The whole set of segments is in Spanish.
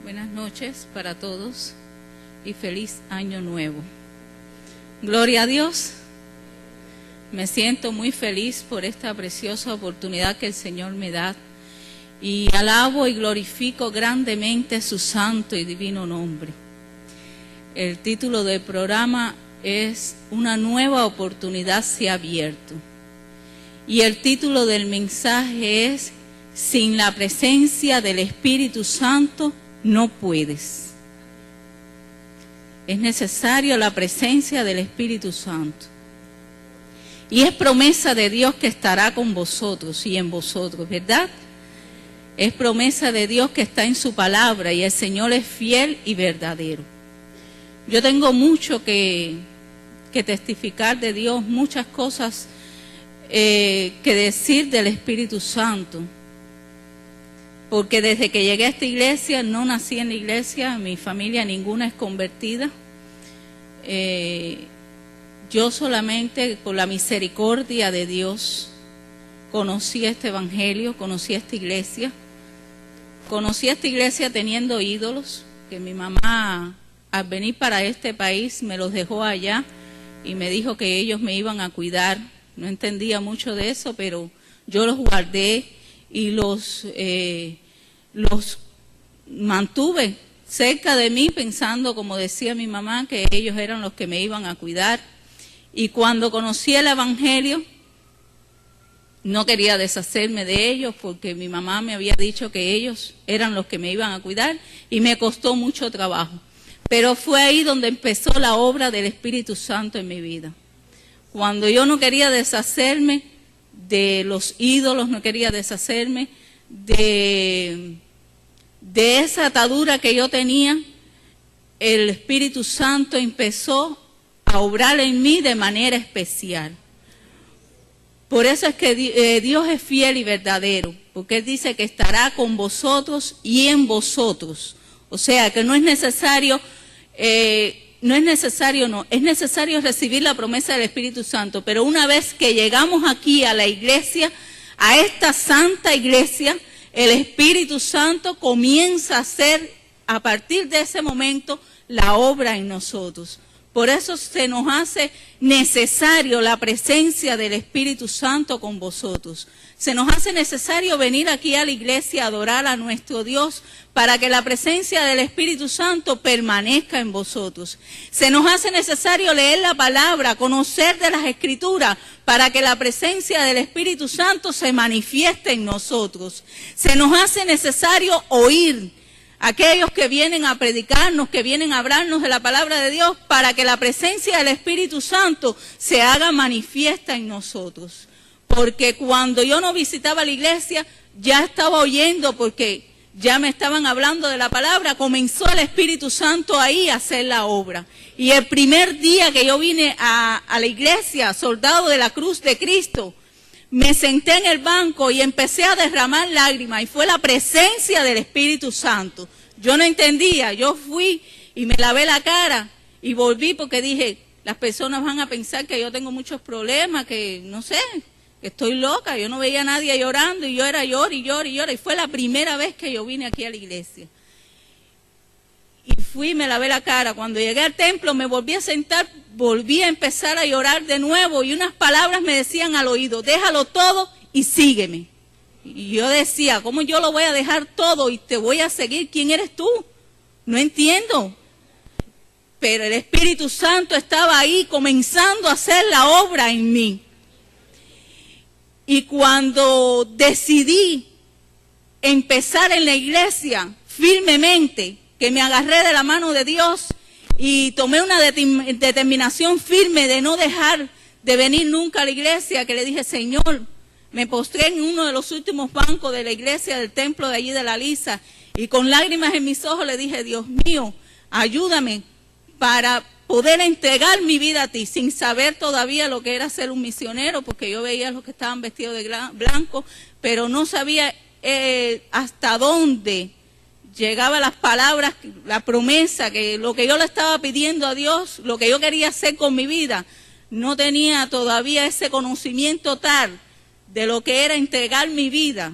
Buenas noches para todos y feliz año nuevo. Gloria a Dios. Me siento muy feliz por esta preciosa oportunidad que el Señor me da y alabo y glorifico grandemente su santo y divino nombre. El título del programa es Una nueva oportunidad se ha abierto y el título del mensaje es Sin la presencia del Espíritu Santo no puedes. Es necesario la presencia del Espíritu Santo. Y es promesa de Dios que estará con vosotros y en vosotros, ¿verdad? Es promesa de Dios que está en su palabra y el Señor es fiel y verdadero. Yo tengo mucho que testificar de Dios, muchas cosas que decir del Espíritu Santo. Porque desde que llegué a esta iglesia, no nací en la iglesia, mi familia ninguna es convertida. Yo solamente por la misericordia de Dios conocí este evangelio, conocí esta iglesia. Conocí esta iglesia teniendo ídolos, que mi mamá al venir para este país me los dejó allá y me dijo que ellos me iban a cuidar. No entendía mucho de eso, pero yo los guardé y los mantuve cerca de mí pensando, como decía mi mamá, que ellos eran los que me iban a cuidar. Y cuando conocí el evangelio, no quería deshacerme de ellos porque mi mamá me había dicho que ellos eran los que me iban a cuidar y me costó mucho trabajo. Pero fue ahí donde empezó la obra del Espíritu Santo en mi vida. Cuando yo no quería deshacerme de los ídolos, no quería deshacerme de esa atadura que yo tenía, el Espíritu Santo empezó a obrar en mí de manera especial. Por eso es que Dios es fiel y verdadero, porque Él dice que estará con vosotros y en vosotros. O sea, que es necesario recibir la promesa del Espíritu Santo, pero una vez que llegamos aquí a la iglesia, a esta santa iglesia, el Espíritu Santo comienza a hacer, a partir de ese momento, la obra en nosotros. Por eso se nos hace necesario la presencia del Espíritu Santo con vosotros. Se nos hace necesario venir aquí a la iglesia a adorar a nuestro Dios para que la presencia del Espíritu Santo permanezca en vosotros. Se nos hace necesario leer la palabra, conocer de las Escrituras para que la presencia del Espíritu Santo se manifieste en nosotros. Se nos hace necesario oír aquellos que vienen a predicarnos, que vienen a hablarnos de la palabra de Dios para que la presencia del Espíritu Santo se haga manifiesta en nosotros. Porque cuando yo no visitaba la iglesia, ya estaba oyendo porque ya me estaban hablando de la palabra, comenzó el Espíritu Santo ahí a hacer la obra. Y el primer día que yo vine a la iglesia, soldado de la cruz de Cristo, me senté en el banco y empecé a derramar lágrimas y fue la presencia del Espíritu Santo. Yo no entendía, yo fui y me lavé la cara y volví porque dije, las personas van a pensar que yo tengo muchos problemas, que no sé, que estoy loca. Yo no veía a nadie llorando y yo era llor y fue la primera vez que yo vine aquí a la iglesia. Y fui y me lavé la cara. Cuando llegué al templo me volví a sentar, volví a empezar a llorar de nuevo y unas palabras me decían al oído, déjalo todo y sígueme. Y yo decía, ¿cómo yo lo voy a dejar todo y te voy a seguir? ¿Quién eres tú? No entiendo. Pero el Espíritu Santo estaba ahí comenzando a hacer la obra en mí. Y cuando decidí empezar en la iglesia firmemente, que me agarré de la mano de Dios y tomé una determinación firme de no dejar de venir nunca a la iglesia, que le dije, Señor, me postré en uno de los últimos bancos de la iglesia, del templo de allí de la Lisa, y con lágrimas en mis ojos le dije, Dios mío, ayúdame para poder entregar mi vida a ti, sin saber todavía lo que era ser un misionero, porque yo veía a los que estaban vestidos de blanco, pero no sabía hasta dónde llegaba las palabras, la promesa, que lo que yo le estaba pidiendo a Dios, lo que yo quería hacer con mi vida, no tenía todavía ese conocimiento tal de lo que era entregar mi vida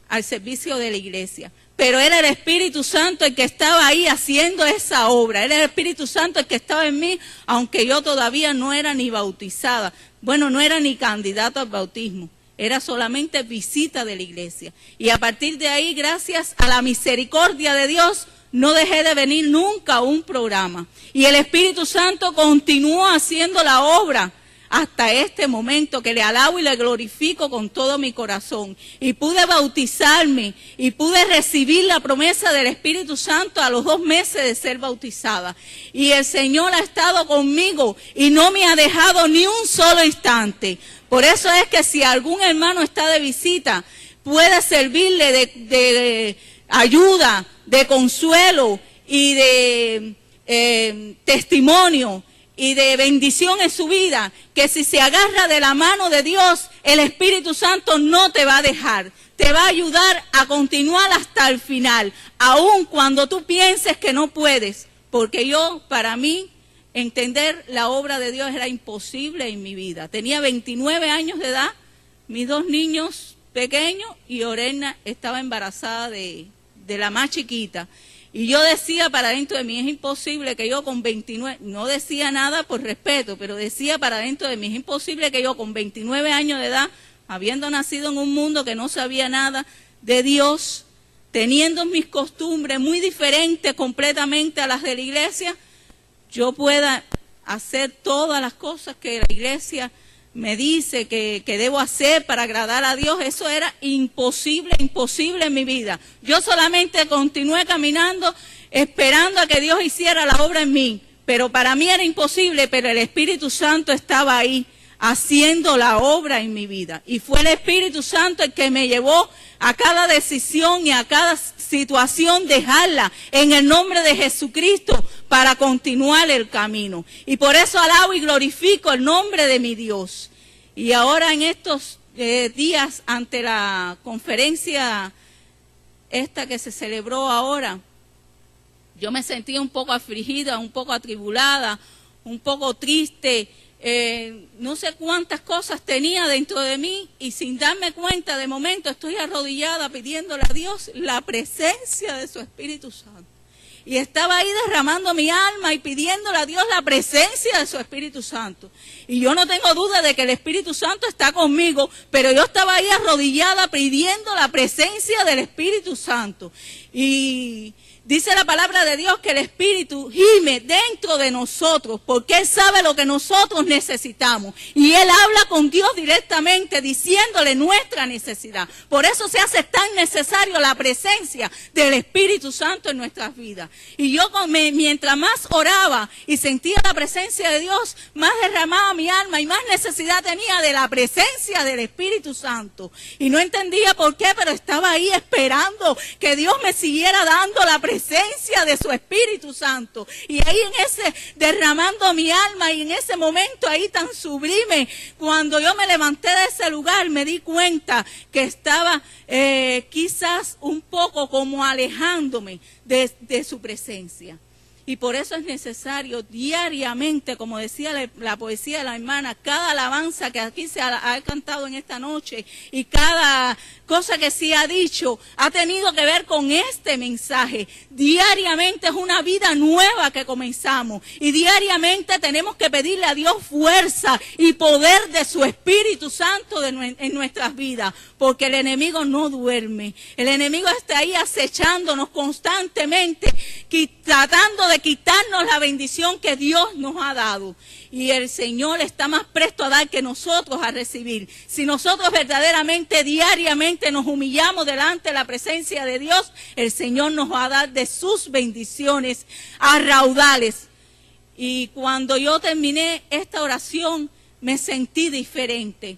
al servicio de la iglesia. pero era el Espíritu Santo el que estaba ahí haciendo esa obra. Era el Espíritu Santo el que estaba en mí, aunque yo todavía no era ni bautizada. Bueno, no era ni candidato al bautismo. Era solamente visita de la iglesia. Y a partir de ahí, gracias a la misericordia de Dios, no dejé de venir nunca a un programa. Y el Espíritu Santo continuó haciendo la obra hasta este momento, que le alabo y le glorifico con todo mi corazón. Y pude bautizarme y pude recibir la promesa del Espíritu Santo a los 2 meses de ser bautizada. Y el Señor ha estado conmigo y no me ha dejado ni un solo instante. Por eso es que si algún hermano está de visita, puede servirle de ayuda, de consuelo y de testimonio y de bendición en su vida, que si se agarra de la mano de Dios, el Espíritu Santo no te va a dejar, te va a ayudar a continuar hasta el final, aun cuando tú pienses que no puedes, porque para mí, entender la obra de Dios era imposible en mi vida. Tenía 29 años de edad, mis 2 niños pequeños, y Orena estaba embarazada de la más chiquita. Y yo decía para dentro de mí, es imposible que yo con 29, no decía nada por respeto, pero decía para dentro de mí, es imposible que yo con 29 años de edad, habiendo nacido en un mundo que no sabía nada de Dios, teniendo mis costumbres muy diferentes completamente a las de la iglesia, yo pueda hacer todas las cosas que la iglesia me dice que debo hacer para agradar a Dios. Eso era imposible en mi vida. Yo solamente continué caminando, esperando a que Dios hiciera la obra en mí. Pero para mí era imposible, pero el Espíritu Santo estaba ahí, haciendo la obra en mi vida. Y fue el Espíritu Santo el que me llevó a cada decisión y a cada situación, dejarla en el nombre de Jesucristo para continuar el camino. Y por eso alabo y glorifico el nombre de mi Dios. Y ahora en estos días, ante la conferencia esta que se celebró ahora, yo me sentía un poco afligida, un poco atribulada, un poco triste. No sé cuántas cosas tenía dentro de mí, y sin darme cuenta, de momento estoy arrodillada pidiéndole a Dios la presencia de su Espíritu Santo. Y estaba ahí derramando mi alma y pidiéndole a Dios la presencia de su Espíritu Santo. Y yo no tengo duda de que el Espíritu Santo está conmigo, pero yo estaba ahí arrodillada pidiendo la presencia del Espíritu Santo. Y dice la palabra de Dios que el Espíritu gime dentro de nosotros, porque Él sabe lo que nosotros necesitamos. Y Él habla con Dios directamente, diciéndole nuestra necesidad. Por eso se hace tan necesario la presencia del Espíritu Santo en nuestras vidas. Y yo mientras más oraba y sentía la presencia de Dios, más derramaba mi alma y más necesidad tenía de la presencia del Espíritu Santo. Y no entendía por qué, pero estaba ahí esperando que Dios me siguiera dando la presencia de su Espíritu Santo. Y ahí en ese, derramando mi alma, y en ese momento ahí tan sublime, cuando yo me levanté de ese lugar, me di cuenta que estaba quizás un poco como alejándome de su presencia. Y por eso es necesario diariamente, como decía la poesía de la hermana, cada alabanza que aquí se ha cantado en esta noche y cada cosa que se ha dicho ha tenido que ver con este mensaje. Diariamente es una vida nueva que comenzamos y diariamente tenemos que pedirle a Dios fuerza y poder de su Espíritu Santo en nuestras vidas, porque el enemigo no duerme. El enemigo está ahí acechándonos constantemente, tratando de quitarnos la bendición que Dios nos ha dado. Y el Señor está más presto a dar que nosotros a recibir. Si nosotros verdaderamente diariamente nos humillamos delante de la presencia de Dios, el Señor nos va a dar de sus bendiciones a raudales. Y cuando yo terminé esta oración, me sentí diferente.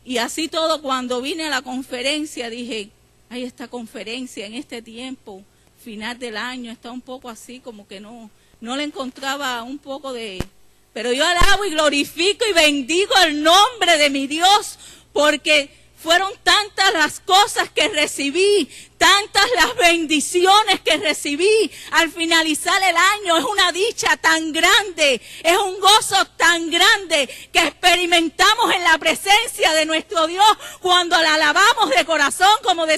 Y así todo, cuando vine a la conferencia, dije, ay, esta conferencia en este tiempo final del año está un poco así, como que no le encontraba un poco de... Pero yo alabo y glorifico y bendigo el nombre de mi Dios, porque fueron tantas las cosas que recibí, tantas las bendiciones que recibí al finalizar el año. Es una dicha tan grande, es un gozo tan grande que experimentamos en la presencia de nuestro Dios cuando la alabamos de corazón, como decía